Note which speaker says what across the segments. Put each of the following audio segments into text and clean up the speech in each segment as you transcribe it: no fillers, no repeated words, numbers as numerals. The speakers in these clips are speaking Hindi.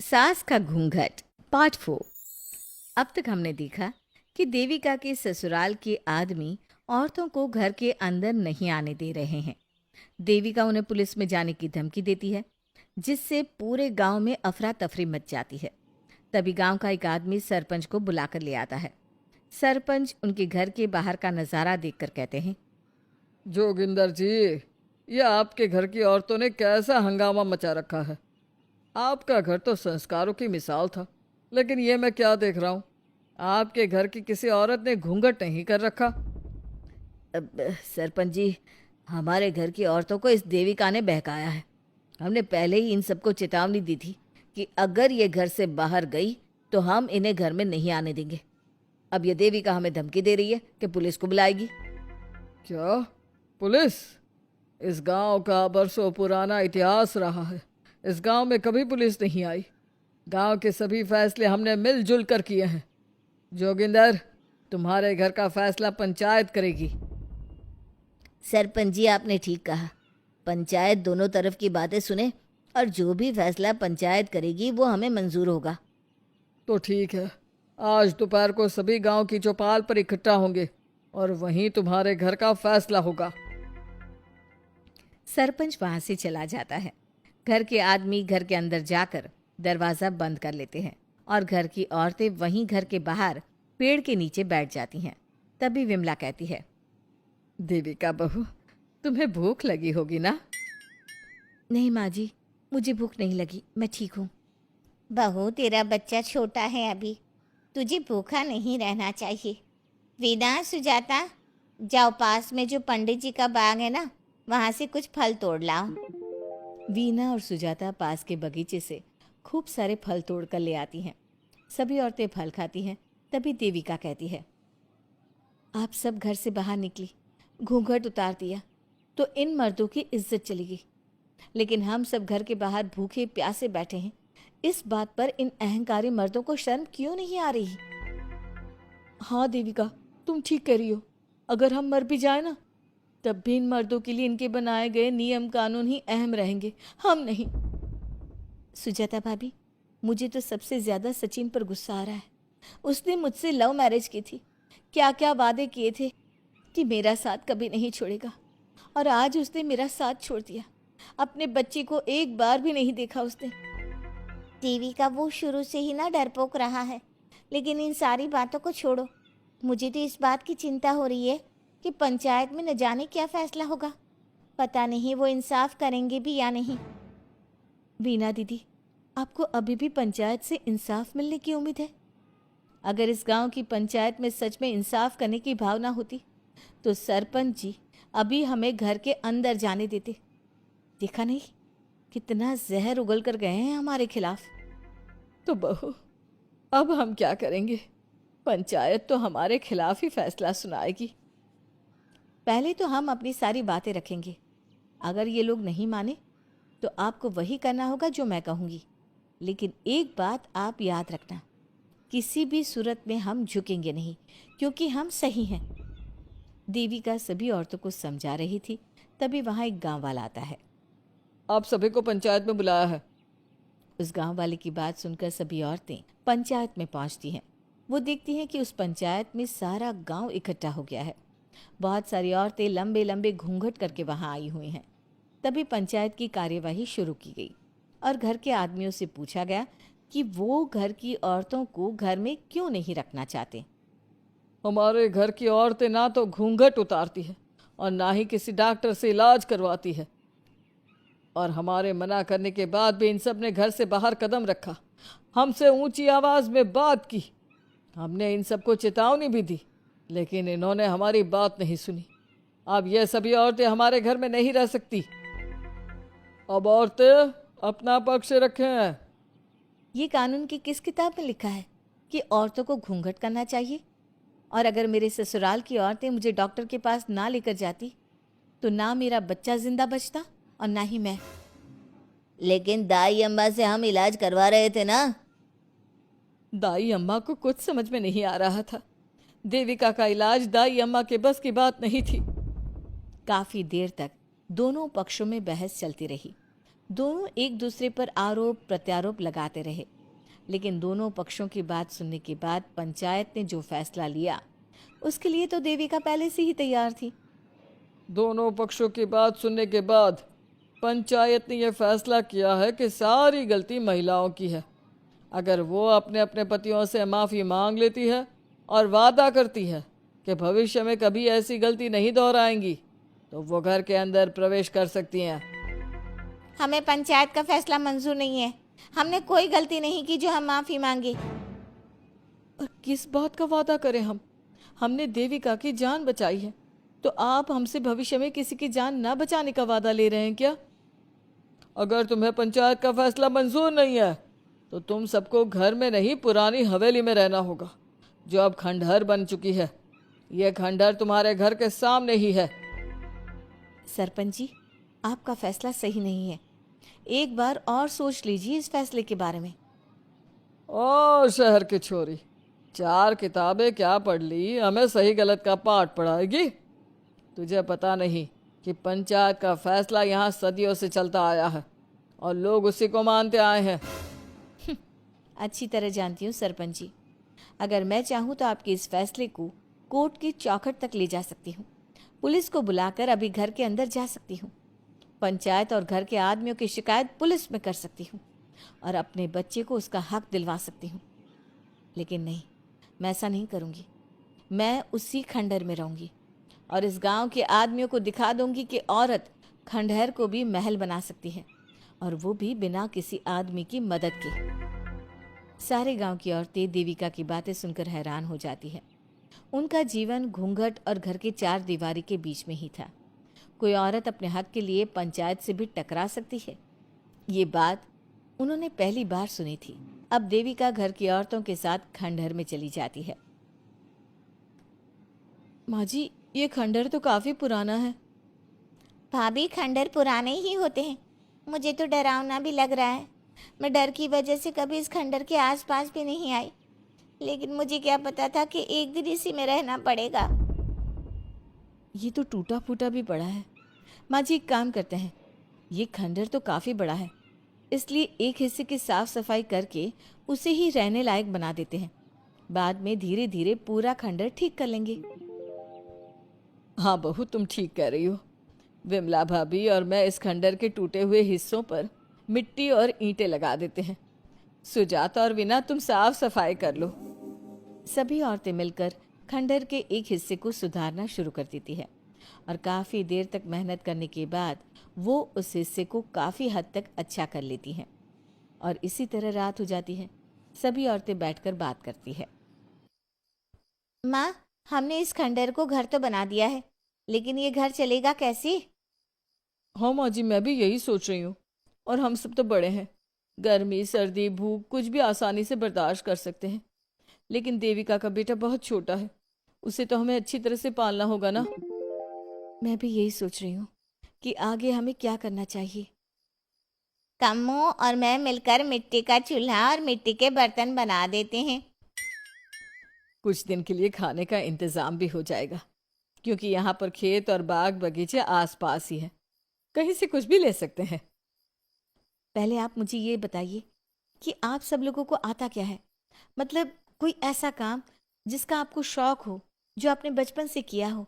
Speaker 1: सास का घूंघट पार्ट 4। अब तक हमने देखा कि देविका के ससुराल के आदमी औरतों को घर के अंदर नहीं आने दे रहे हैं। देविका उन्हें पुलिस में जाने की धमकी देती है, जिससे पूरे गांव में अफरा तफरी मच जाती है। तभी गांव का एक आदमी सरपंच को बुलाकर ले आता है। सरपंच उनके घर के बाहर का नज़ारा देखकर कहते हैं,
Speaker 2: जोगिंदर जी, ये आपके घर की औरतों ने कैसा हंगामा मचा रखा है। आपका घर तो संस्कारों की मिसाल था, लेकिन ये मैं क्या देख रहा हूँ। आपके घर की किसी औरत ने घूंघट नहीं कर रखा।
Speaker 1: अब सरपंच जी, हमारे घर की औरतों को इस देविका ने बहकाया है। हमने पहले ही इन सबको चेतावनी दी थी कि अगर ये घर से बाहर गई तो हम इन्हें घर में नहीं आने देंगे। अब ये देविका हमें धमकी दे रही है कि पुलिस को बुलाएगी।
Speaker 2: क्या? पुलिस? इस गांव का बरसों पुराना इतिहास रहा है। इस गांव में कभी पुलिस नहीं आई। गांव के सभी फैसले हमने मिलजुल कर किए हैं। जोगिंदर, तुम्हारे घर का फैसला पंचायत करेगी।
Speaker 1: सरपंच जी, आपने ठीक कहा। पंचायत दोनों तरफ की बातें सुने और जो भी फैसला पंचायत करेगी वो हमें मंजूर होगा।
Speaker 2: तो ठीक है, आज दोपहर को सभी गांव की चौपाल पर इकट्ठा होंगे और वहीं तुम्हारे घर का फैसला होगा।
Speaker 1: सरपंच वहां से चला जाता है। घर के आदमी घर के अंदर जाकर दरवाज़ा बंद कर लेते हैं और घर की औरतें वहीं घर के बाहर पेड़ के नीचे बैठ जाती हैं। तभी विमला कहती है,
Speaker 2: देविका बहू, तुम्हें भूख लगी होगी ना?
Speaker 1: नहीं माँ जी, मुझे भूख नहीं लगी, मैं ठीक हूँ।
Speaker 3: बहू, तेरा बच्चा छोटा है अभी, तुझे भूखा नहीं रहना चाहिए। वीना, सुजाता, जाओ पास में जो पंडित जी का बाग है ना, वहाँ से कुछ फल तोड़ लाओ।
Speaker 1: वीना और सुजाता पास के बगीचे से खूब सारे फल तोड़ कर ले आती हैं। सभी औरतें फल खाती हैं। तभी देविका कहती है, आप सब घर से बाहर निकली, घूंघट उतार दिया तो इन मर्दों की इज्जत चली गई, लेकिन हम सब घर के बाहर भूखे प्यासे बैठे हैं। इस बात पर इन अहंकारी मर्दों को शर्म क्यों नहीं आ रही? हाँ देविका, तुम ठीक कह रही हो। अगर हम मर भी जाए ना, तब भी इन मर्दों के लिए इनके बनाए गए नियम कानून ही अहम रहेंगे, हम नहीं। सुजाता भाभी, मुझे तो सबसे ज़्यादा सचिन पर गुस्सा आ रहा है। उसने मुझसे लव मैरिज की थी, क्या क्या वादे किए थे कि मेरा साथ कभी नहीं छोड़ेगा, और आज उसने मेरा साथ छोड़ दिया। अपने बच्चे को एक बार भी नहीं देखा उसने।
Speaker 3: देवी का वो शुरू से ही ना डरपोक रहा है। लेकिन इन सारी बातों को छोड़ो, मुझे तो इस बात की चिंता हो रही है कि पंचायत में न जाने क्या फैसला होगा। पता नहीं वो इंसाफ करेंगे भी या नहीं।
Speaker 1: वीना दीदी, आपको अभी भी पंचायत से इंसाफ मिलने की उम्मीद है? अगर इस गांव की पंचायत में सच में इंसाफ करने की भावना होती तो सरपंच जी अभी हमें घर के अंदर जाने देते। देखा नहीं कितना जहर उगल कर गए हैं हमारे खिलाफ।
Speaker 2: तो बहू, अब हम क्या करेंगे? पंचायत तो हमारे खिलाफ ही फैसला सुनाएगी।
Speaker 1: पहले तो हम अपनी सारी बातें रखेंगे। अगर ये लोग नहीं माने तो आपको वही करना होगा जो मैं कहूँगी। लेकिन एक बात आप याद रखना, किसी भी सूरत में हम झुकेंगे नहीं, क्योंकि हम सही हैं। देविका सभी औरतों को समझा रही थी। तभी वहाँ एक गांव वाला आता है।
Speaker 2: आप सभी को पंचायत में बुलाया है।
Speaker 1: उस गांव वाले की बात सुनकर सभी औरतें पंचायत में पहुंचती हैं। वो देखती हैं कि उस पंचायत में सारा गांव इकट्ठा हो गया है। बहुत सारी औरतें लंबे लंबे घूंघट करके वहां आई हुई हैं। तभी पंचायत की कार्यवाही शुरू की गई और घर के आदमियों से पूछा गया कि वो घर की औरतों को घर में क्यों नहीं रखना चाहते।
Speaker 2: हमारे घर की औरतें ना तो घूंघट उतारती है और ना ही किसी डॉक्टर से इलाज करवाती है, और हमारे मना करने के बाद भी इन सब ने घर से बाहर कदम रखा, हमसे ऊंची आवाज में बात की। हमने इन सबको चेतावनी भी दी, लेकिन इन्होंने हमारी बात नहीं सुनी। अब ये सभी औरतें हमारे घर में नहीं रह सकती। अब औरतें अपना पक्ष रखें।
Speaker 1: ये कानून की किस किताब में लिखा है कि औरतों को घूंघट करना चाहिए? और अगर मेरे ससुराल की औरतें मुझे डॉक्टर के पास ना लेकर जाती तो ना मेरा बच्चा जिंदा बचता और ना ही मैं। लेकिन दाई अम्मा से हम इलाज करवा रहे थे ना।
Speaker 2: दाई अम्मा को कुछ समझ में नहीं आ रहा था। देविका का इलाज दाई अम्मा के बस की बात नहीं थी।
Speaker 1: काफी देर तक दोनों पक्षों में बहस चलती रही। दोनों एक दूसरे पर आरोप प्रत्यारोप लगाते रहे, लेकिन दोनों पक्षों की बात सुनने के बाद पंचायत ने जो फैसला लिया उसके लिए तो देविका पहले से ही तैयार थी।
Speaker 2: दोनों पक्षों की बात सुनने के बाद पंचायत ने यह फैसला किया है कि सारी गलती महिलाओं की है। अगर वो अपने अपने पतियों से माफ़ी मांग लेती है और वादा करती है कि भविष्य में कभी ऐसी गलती नहीं दोहराएंगी, तो वो घर के अंदर प्रवेश कर सकती हैं।
Speaker 3: हमें पंचायत का फैसला मंजूर नहीं है। हमने कोई गलती नहीं की जो हम माफ़ी मांगे।
Speaker 2: और किस बात का वादा करें हम? हमने देविका की जान बचाई है, तो आप हमसे भविष्य में किसी की जान ना बचाने का वादा ले रहे हैं क्या? अगर तुम्हें पंचायत का फैसला मंजूर नहीं है तो तुम सबको घर में नहीं पुरानी हवेली में रहना होगा, जो अब खंडहर बन चुकी है। यह खंडहर तुम्हारे घर के सामने ही है।
Speaker 1: सरपंच जी, आपका फैसला सही नहीं है। एक बार और सोच लीजिए इस फैसले के बारे में।
Speaker 2: ओ शहर की छोरी, 4 किताबें क्या पढ़ ली, हमें सही गलत का पाठ पढ़ाएगी? तुझे पता नहीं कि पंचायत का फैसला यहाँ सदियों से चलता आया है और लोग उसी को मानते आए हैं।
Speaker 1: अच्छी तरह जानती हूँ सरपंच जी। अगर मैं चाहूँ तो आपके इस फैसले को कोर्ट की चौखट तक ले जा सकती हूँ। पुलिस को बुलाकर अभी घर के अंदर जा सकती हूँ। पंचायत और घर के आदमियों की शिकायत पुलिस में कर सकती हूँ और अपने बच्चे को उसका हक दिलवा सकती हूँ। लेकिन नहीं, मैं ऐसा नहीं करूँगी। मैं उसी खंडहर में रहूँगी और इस गांव के आदमियों को दिखा दूंगी कि औरत खंडहर को भी महल बना सकती है, और वो भी बिना किसी आदमी की मदद के। सारे गांव की औरतें देविका की बातें सुनकर हैरान हो जाती है। उनका जीवन घूंघट और घर के 4 दीवारी के बीच में ही था। कोई औरत अपने हक के लिए पंचायत से भी टकरा सकती है, ये बात उन्होंने पहली बार सुनी थी। अब देविका घर की औरतों के साथ खंडहर में चली जाती है।
Speaker 2: माँ जी, ये खंडहर तो काफ़ी पुराना है।
Speaker 3: भाभी, खंडहर पुराने ही होते हैं। मुझे तो डरावना भी लग रहा है। मैं डर की वजह से कभी इस खंडहर के आसपास भी नहीं आई, लेकिन मुझे क्या पता था कि एक दिन इसी में रहना पड़ेगा।
Speaker 1: ये तो टूटा फूटा भी पड़ा है। माँ जी, एक काम करते हैं, ये खंडहर तो काफ़ी बड़ा है, इसलिए एक हिस्से की साफ सफाई करके उसे ही रहने लायक बना देते हैं। बाद में धीरे धीरे पूरा खंडहर ठीक कर लेंगे।
Speaker 2: हाँ बहू, तुम ठीक कह रही हो। विमला भाभी और मैं इस खंडहर के टूटे हुए हिस्सों पर मिट्टी और ईंटें लगा देते हैं। सुजाता और विना, तुम साफ सफाई कर लो।
Speaker 1: सभी औरतें मिलकर खंडहर के एक हिस्से को सुधारना शुरू कर देती है और काफ़ी देर तक मेहनत करने के बाद वो उस हिस्से को काफ़ी हद तक अच्छा कर लेती हैं। और इसी तरह रात हो जाती है। सभी औरतें बैठकर बात करती है।
Speaker 3: माँ, हमने इस खंडहर को घर तो बना दिया है, लेकिन ये घर चलेगा कैसे?
Speaker 2: हाँ माँ जी, मैं भी यही सोच रही हूँ। और हम सब तो बड़े हैं, गर्मी सर्दी भूख कुछ भी आसानी से बर्दाश्त कर सकते हैं। लेकिन देविका का बेटा बहुत छोटा है, उसे तो हमें अच्छी तरह से पालना होगा ना।
Speaker 1: मैं भी यही सोच रही हूँ कि आगे हमें क्या करना चाहिए।
Speaker 3: कम्मो और मैं मिलकर मिट्टी का चूल्हा और मिट्टी के बर्तन बना देते हैं।
Speaker 2: कुछ दिन के लिए खाने का इंतज़ाम भी हो जाएगा, क्योंकि यहाँ पर खेत और बाग बगीचे आसपास ही हैं, कहीं से कुछ भी ले सकते हैं।
Speaker 1: पहले आप मुझे ये बताइए कि आप सब लोगों को आता क्या है? मतलब कोई ऐसा काम जिसका आपको शौक हो, जो आपने बचपन से किया हो।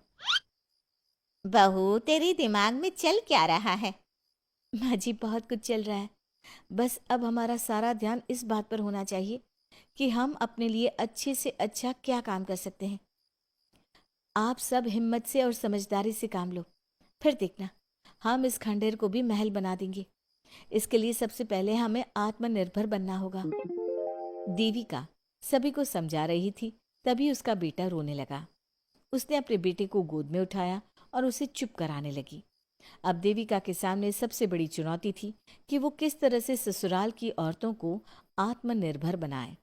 Speaker 3: बहू, तेरे दिमाग में चल क्या रहा है?
Speaker 1: माँ जी, बहुत कुछ चल रहा है। बस अब हमारा सारा ध्यान इस बात पर होना चाहिए कि हम अपने लिए अच्छे से अच्छा क्या काम कर सकते हैं। आप सब हिम्मत से और समझदारी से काम लो, फिर देखना हम इस खंडहर को भी महल बना देंगे। इसके लिए सबसे पहले हमें आत्मनिर्भर बनना होगा। देविका सभी को समझा रही थी, तभी उसका बेटा रोने लगा। उसने अपने बेटे को गोद में उठाया और उसे चुप कराने लगी। अब देविका के सामने सबसे बड़ी चुनौती थी कि वो किस तरह से ससुराल की औरतों को आत्मनिर्भर बनाए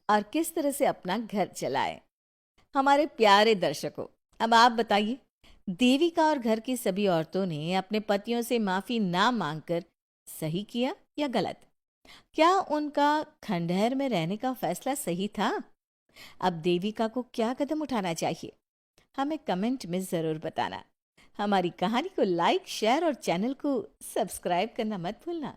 Speaker 1: और किस तरह से अपना घर चलाए। हमारे प्यारे दर्शकों, अब आप बताइए, देविका और घर की सभी औरतों ने अपने पतियों से माफी ना मांगकर सही किया या गलत? क्या उनका खंडहर में रहने का फैसला सही था? अब देविका को क्या कदम उठाना चाहिए, हमें कमेंट में जरूर बताना। हमारी कहानी को लाइक, शेयर और चैनल को सब्सक्राइब करना मत भूलना।